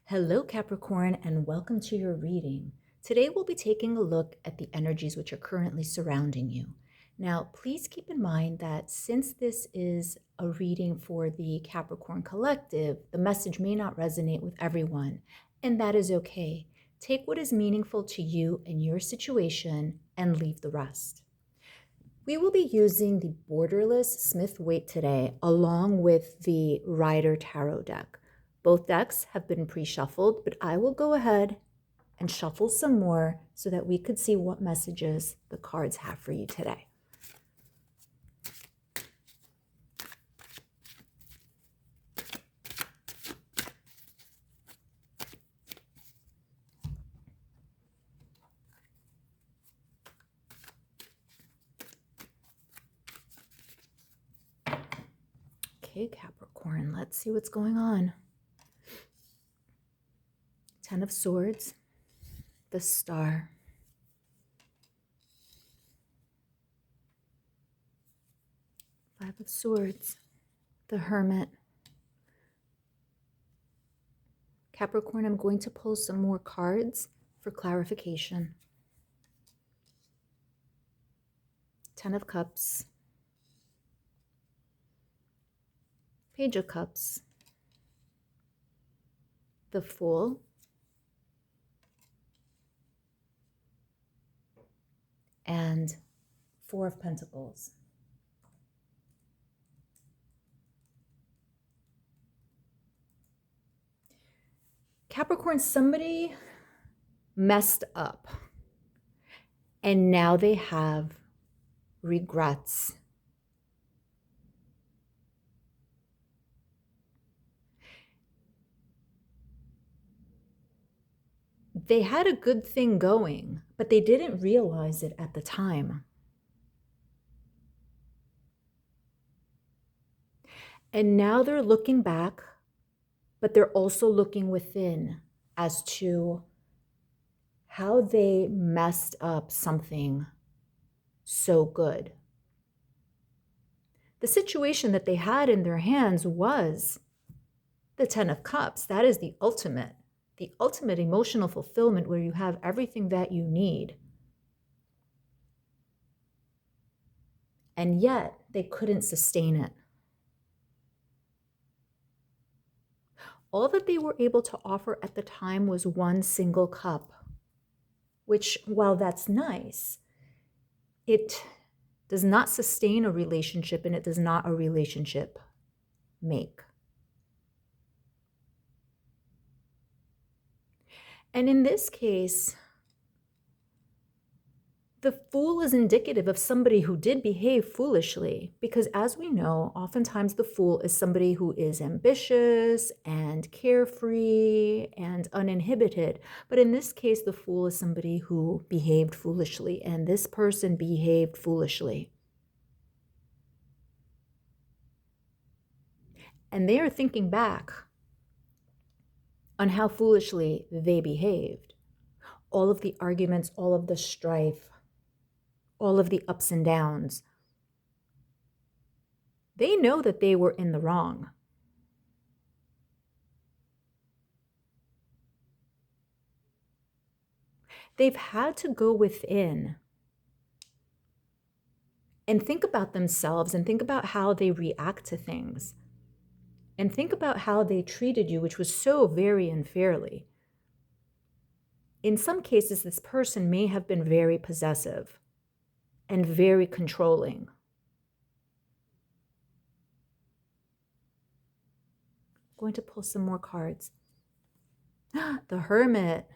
Hello, Capricorn, and welcome to your reading. Today, we'll be taking a look at the energies which are currently surrounding you. Now, please keep in mind that since this is a reading for the Capricorn collective, the message may not resonate with everyone, and that is okay. Take what is meaningful to you and your situation and leave the rest. We will be using the borderless Smith-Waite today, along with the Rider Tarot deck. Both decks have been pre-shuffled, but I will go ahead and shuffle some more so that we could see what messages the cards have for you today. Okay, Capricorn, let's see what's going on. Ten of Swords, the Star, Five of Swords, the Hermit. Capricorn, I'm going to pull some more cards for clarification. Ten of Cups, Page of Cups, the Fool, and Four of Pentacles. Capricorn, somebody messed up and now they have regrets. They had a good thing going, but they didn't realize it at the time. And now they're looking back, but they're also looking within as to how they messed up something so good. The situation that they had in their hands was the Ten of Cups. That is the ultimate emotional fulfillment where you have everything that you need. And yet they couldn't sustain it. All that they were able to offer at the time was one single cup, which, while that's nice, it does not sustain a relationship and it does not a relationship make. And in this case, the Fool is indicative of somebody who did behave foolishly, because as we know, oftentimes the Fool is somebody who is ambitious and carefree and uninhibited. But in this case, the Fool is somebody who behaved foolishly, and this person behaved foolishly. And they are thinking back on how foolishly they behaved. All of the arguments, all of the strife, all of the ups and downs. They know that they were in the wrong. They've had to go within and think about themselves and think about how they react to things and think about how they treated you, which was so very unfairly. In some cases, this person may have been very possessive and very controlling. I'm going to pull some more cards. The Hermit.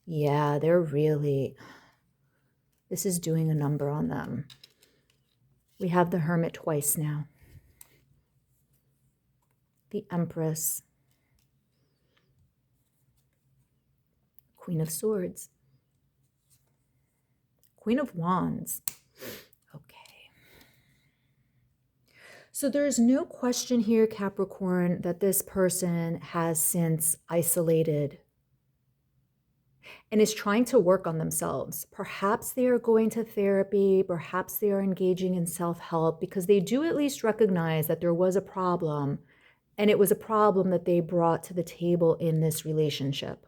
Yeah, this is doing a number on them. We have the Hermit twice now. The Empress. Queen of Swords. Queen of Wands. Okay. So there's no question here, Capricorn, that this person has since isolated and is trying to work on themselves. Perhaps they are going to therapy, perhaps they are engaging in self-help, because they do at least recognize that there was a problem And it was a problem that they brought to the table in this relationship.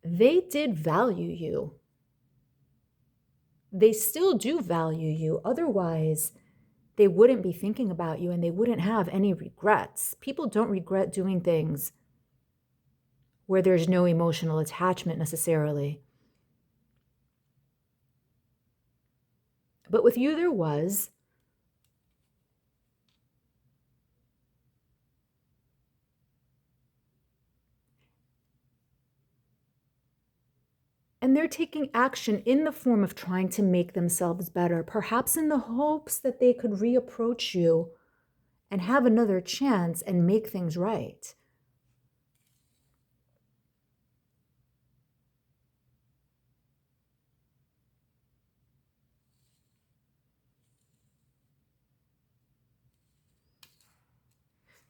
They did value you. They still do value you. Otherwise, they wouldn't be thinking about you and they wouldn't have any regrets. People don't regret doing things where there's no emotional attachment necessarily. But with you, there was. And they're taking action in the form of trying to make themselves better, perhaps in the hopes that they could reapproach you and have another chance and make things right.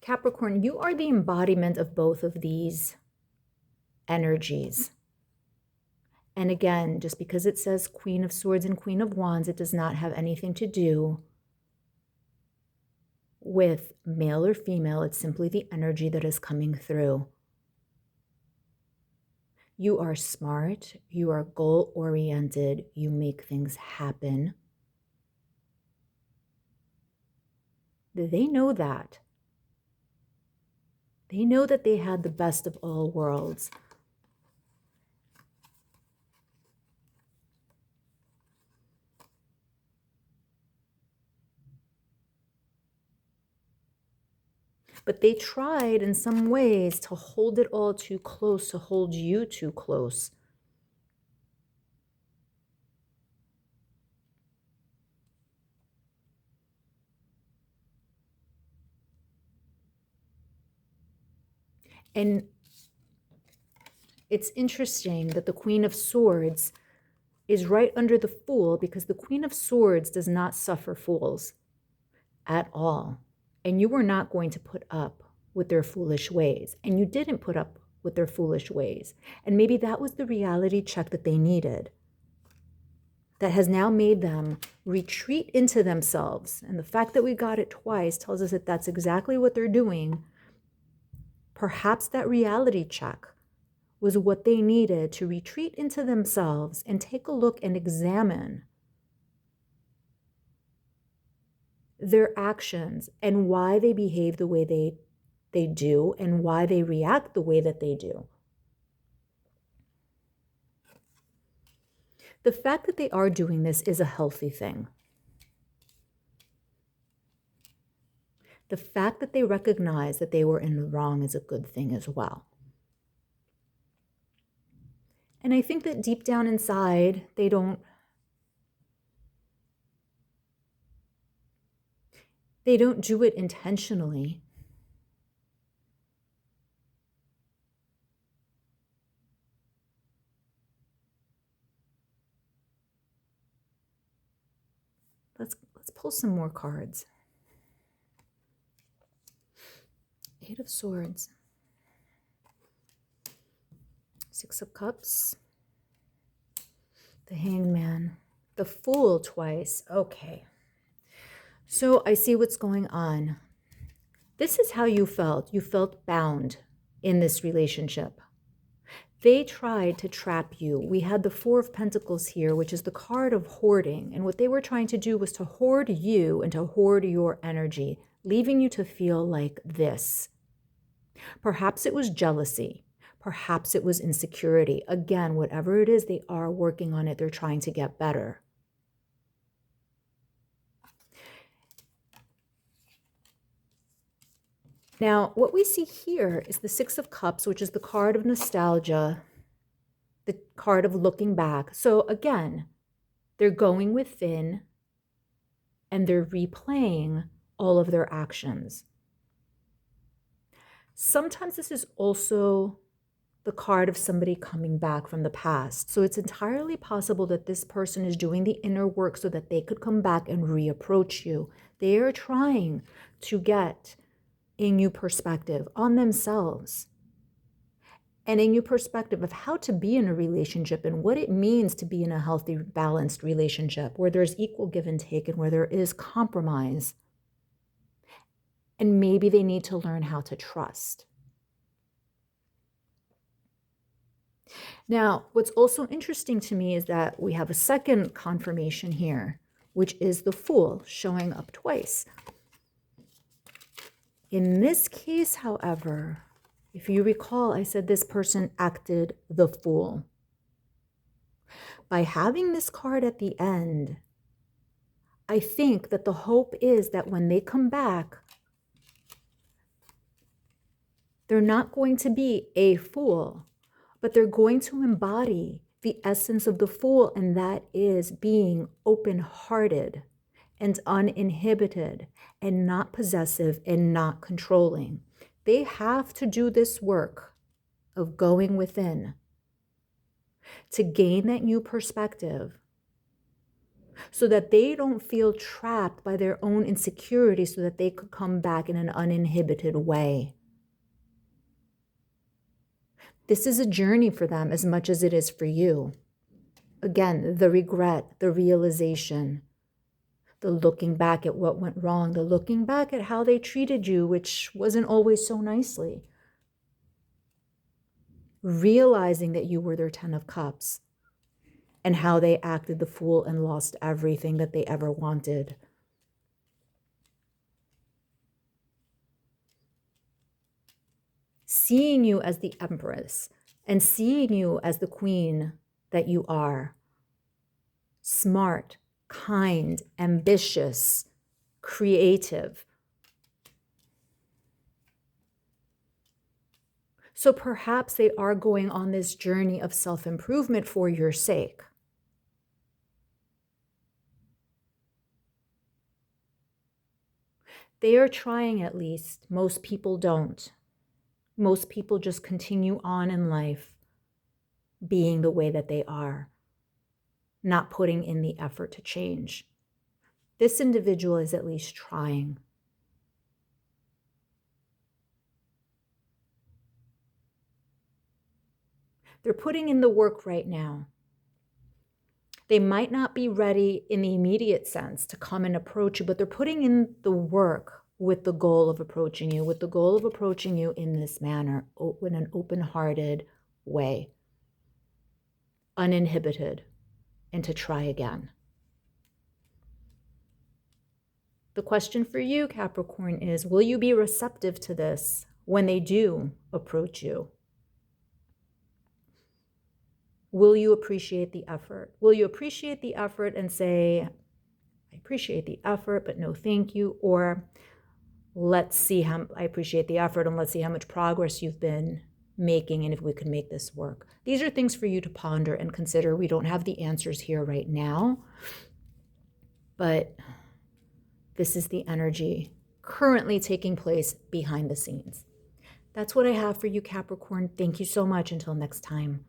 Capricorn, you are the embodiment of both of these energies. And again, just because it says Queen of Swords and Queen of Wands, it does not have anything to do with male or female. It's simply the energy that is coming through. You are smart. You are goal-oriented. You make things happen. They know that. They know that they had the best of all worlds. But they tried in some ways to hold it all too close, to hold you too close. And it's interesting that the Queen of Swords is right under the Fool, because the Queen of Swords does not suffer fools at all. And you were not going to put up with their foolish ways. And you didn't put up with their foolish ways. And maybe that was the reality check that they needed, that has now made them retreat into themselves. And the fact that we got it twice tells us that that's exactly what they're doing. Perhaps that reality check was what they needed to retreat into themselves and take a look and examine their actions and why they behave the way they do and why they react the way that they do. The fact that they are doing this is a healthy thing. The fact that they recognize that they were in the wrong is a good thing as well. And I think that deep down inside, they don't do it intentionally. Let's pull some more cards. Eight of Swords. Six of Cups. The Hanged Man. The Fool twice. Okay. So I see what's going on. This is how you felt. You felt bound in this relationship. They tried to trap you. We had the Four of Pentacles here, which is the card of hoarding. And what they were trying to do was to hoard you and to hoard your energy, leaving you to feel like this. Perhaps it was jealousy. Perhaps it was insecurity. Again, whatever it is, they are working on it. They're trying to get better. Now, what we see here is the Six of Cups, which is the card of nostalgia, the card of looking back. So again, they're going within and they're replaying all of their actions. Sometimes this is also the card of somebody coming back from the past. So it's entirely possible that this person is doing the inner work so that they could come back and reapproach you. They are trying to get a new perspective on themselves and a new perspective of how to be in a relationship and what it means to be in a healthy, balanced relationship where there's equal give and take and where there is compromise. And maybe they need to learn how to trust. Now, what's also interesting to me is that we have a second confirmation here, which is the Fool showing up twice. In this case, however, if you recall, I said this person acted the fool. By having this card at the end, I think that the hope is that when they come back, they're not going to be a fool, but they're going to embody the essence of the Fool, and that is being open-hearted and uninhibited and not possessive and not controlling. They have to do this work of going within to gain that new perspective so that they don't feel trapped by their own insecurities, so that they could come back in an uninhibited way. This is a journey for them as much as it is for you. Again, the regret, the realization, the looking back at what went wrong, the looking back at how they treated you, which wasn't always so nicely. Realizing that you were their 10 of Cups and how they acted the fool and lost everything that they ever wanted. Seeing you as the Empress and seeing you as the Queen that you are. Smart, kind, ambitious, creative. So perhaps they are going on this journey of self-improvement for your sake. They are trying, at least. Most people don't. Most people just continue on in life being the way that they are, not putting in the effort to change. This individual is at least trying. They're putting in the work right now. They might not be ready in the immediate sense to come and approach you, but they're putting in the work with the goal of approaching you, in this manner, in an open-hearted way, uninhibited, and to try again. The question for you, Capricorn, is, will you be receptive to this when they do approach you? Will you appreciate the effort? Will you appreciate the effort and say, I appreciate the effort, but no thank you? Or let's see how I appreciate the effort and let's see how much progress you've been making and if we can make this work. These are things for you to ponder and consider. We don't have the answers here right now, but this is the energy currently taking place behind the scenes. That's what I have for you, Capricorn. Thank you so much. Until next time.